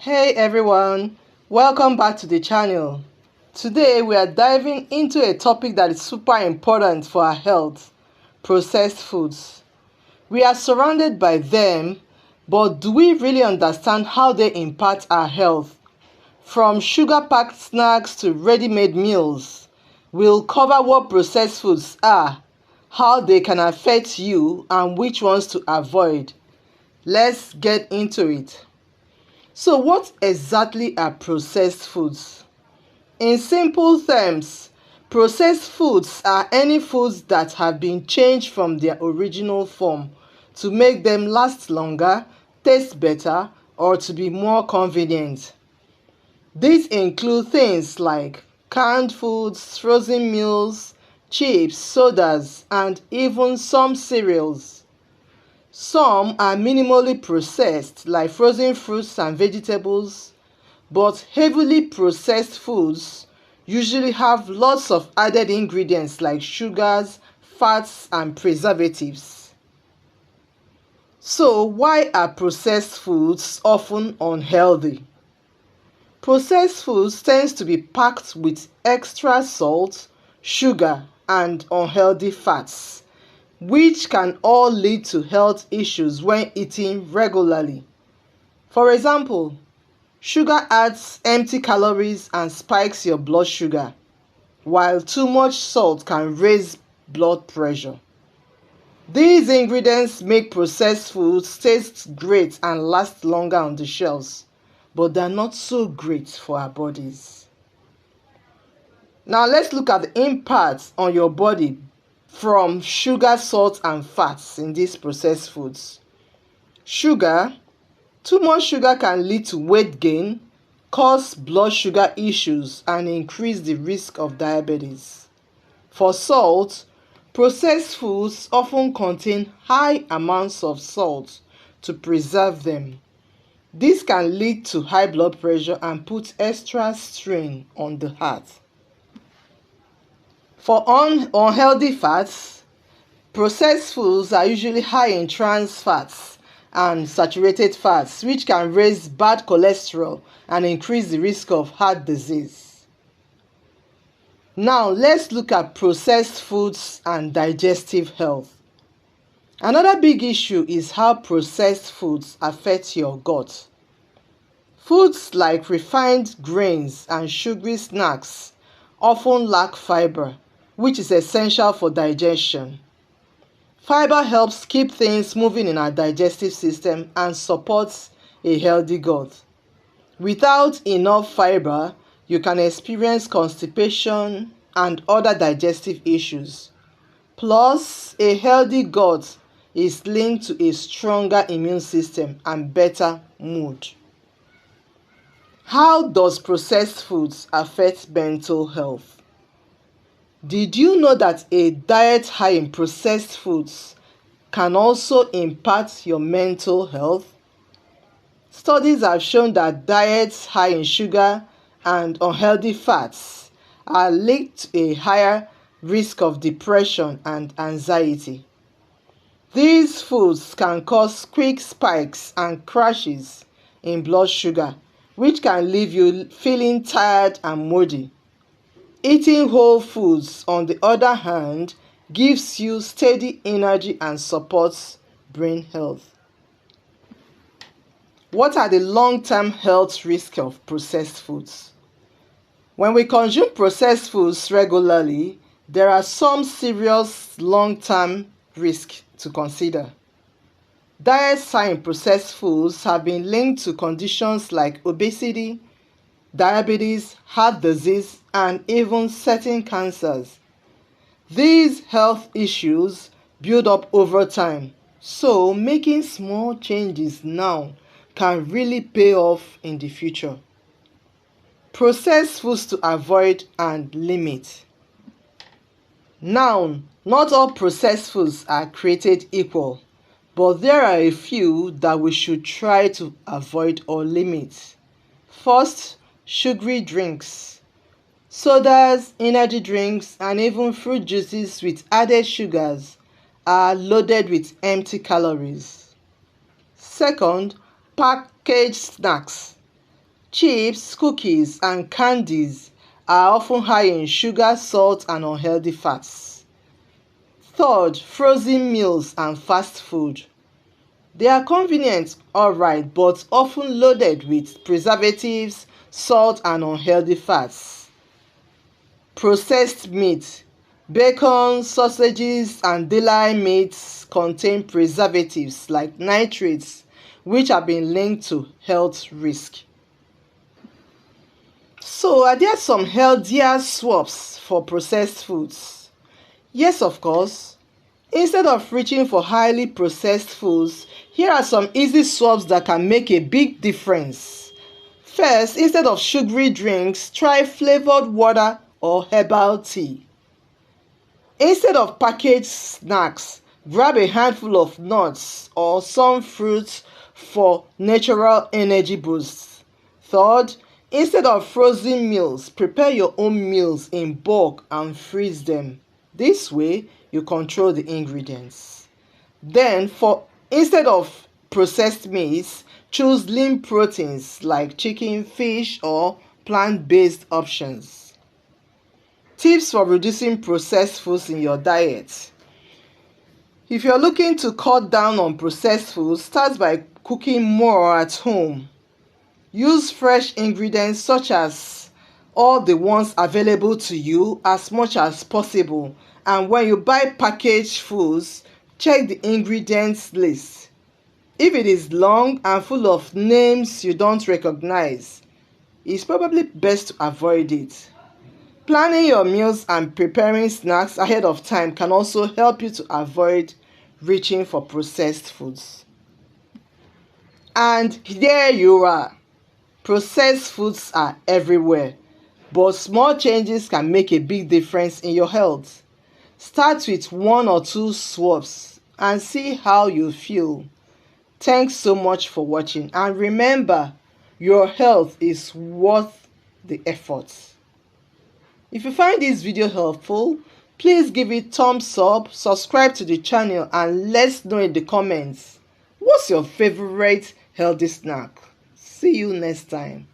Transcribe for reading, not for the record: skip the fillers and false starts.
Hey everyone, welcome back to the channel. Today we are diving into a topic that is super important for our health: processed foods. We are surrounded by them, but do we really understand how they impact our health? From sugar-packed snacks to ready-made meals, we'll cover what processed foods are, how they can affect you, and which ones to avoid. Let's get into it. So what exactly are processed foods? In simple terms, processed foods are any foods that have been changed from their original form to make them last longer, taste better, or to be more convenient. These include things like canned foods, frozen meals, chips, sodas, and even some cereals. Some are minimally processed, like frozen fruits and vegetables, but heavily processed foods usually have lots of added ingredients like sugars, fats, and preservatives. So, why are processed foods often unhealthy? Processed foods tend to be packed with extra salt, sugar, and unhealthy fats, which can all lead to health issues when eaten regularly. For example, sugar adds empty calories and spikes your blood sugar, while too much salt can raise blood pressure. These ingredients make processed foods taste great and last longer on the shelves, but they're not so great for our bodies. Now let's look at the impact on your body from sugar, salt, and fats in these processed foods. Sugar. Too much sugar can lead to weight gain, cause blood sugar issues, and increase the risk of diabetes. For salt, processed foods often contain high amounts of salt to preserve them. This can lead to high blood pressure and put extra strain on the heart. For unhealthy fats, processed foods are usually high in trans fats and saturated fats, which can raise bad cholesterol and increase the risk of heart disease. Now let's look at processed foods and digestive health. Another big issue is how processed foods affect your gut. Foods like refined grains and sugary snacks often lack fiber, which is essential for digestion. Fiber helps keep things moving in our digestive system and supports a healthy gut. Without enough fiber, you can experience constipation and other digestive issues. Plus, a healthy gut is linked to a stronger immune system and better mood. How does processed foods affect mental health? Did you know that a diet high in processed foods can also impact your mental health? Studies have shown that diets high in sugar and unhealthy fats are linked to a higher risk of depression and anxiety. These foods can cause quick spikes and crashes in blood sugar, which can leave you feeling tired and moody. Eating whole foods, on the other hand, gives you steady energy and supports brain health. What are the long-term health risks of processed foods? When we consume processed foods regularly, there are some serious long-term risks to consider. Diets high in processed foods have been linked to conditions like obesity, diabetes, heart disease, and even certain cancers. These health issues build up over time, so making small changes now can really pay off in the future. Processed foods to avoid and limit. Now, not all processed foods are created equal, but there are a few that we should try to avoid or limit. First, sugary drinks. Sodas, energy drinks, and even fruit juices with added sugars are loaded with empty calories. Second, packaged snacks. Chips, cookies, and candies are often high in sugar, salt, and unhealthy fats. Third, frozen meals and fast food. They are convenient, alright, but often loaded with preservatives, salt, and unhealthy fats. Processed meat. Bacon, sausages, and deli meats contain preservatives like nitrates, which have been linked to health risk. So, are there some healthier swaps for processed foods? Yes, of course. Instead of reaching for highly processed foods, here are some easy swaps that can make a big difference. First, instead of sugary drinks, try flavored water or herbal tea. Instead of packaged snacks, grab a handful of nuts or some fruits for natural energy boosts. Third, instead of frozen meals, prepare your own meals in bulk and freeze them. This way, you control the ingredients. Then, instead of processed meats, choose lean proteins like chicken, fish, or plant-based options. Tips for reducing processed foods in your diet. If you're looking to cut down on processed foods, start by cooking more at home. Use fresh ingredients such as all the ones available to you as much as possible. And when you buy packaged foods, check the ingredients list. If it is long and full of names you don't recognize, it's probably best to avoid it. Planning your meals and preparing snacks ahead of time can also help you to avoid reaching for processed foods. And there you are. Processed foods are everywhere, but small changes can make a big difference in your health. Start with 1 or 2 swaps and see how you feel. Thanks so much for watching, and remember, your health is worth the effort. If you find this video helpful, please give it thumbs up, subscribe to the channel, and let's know in the comments, what's your favorite healthy snack? See you next time.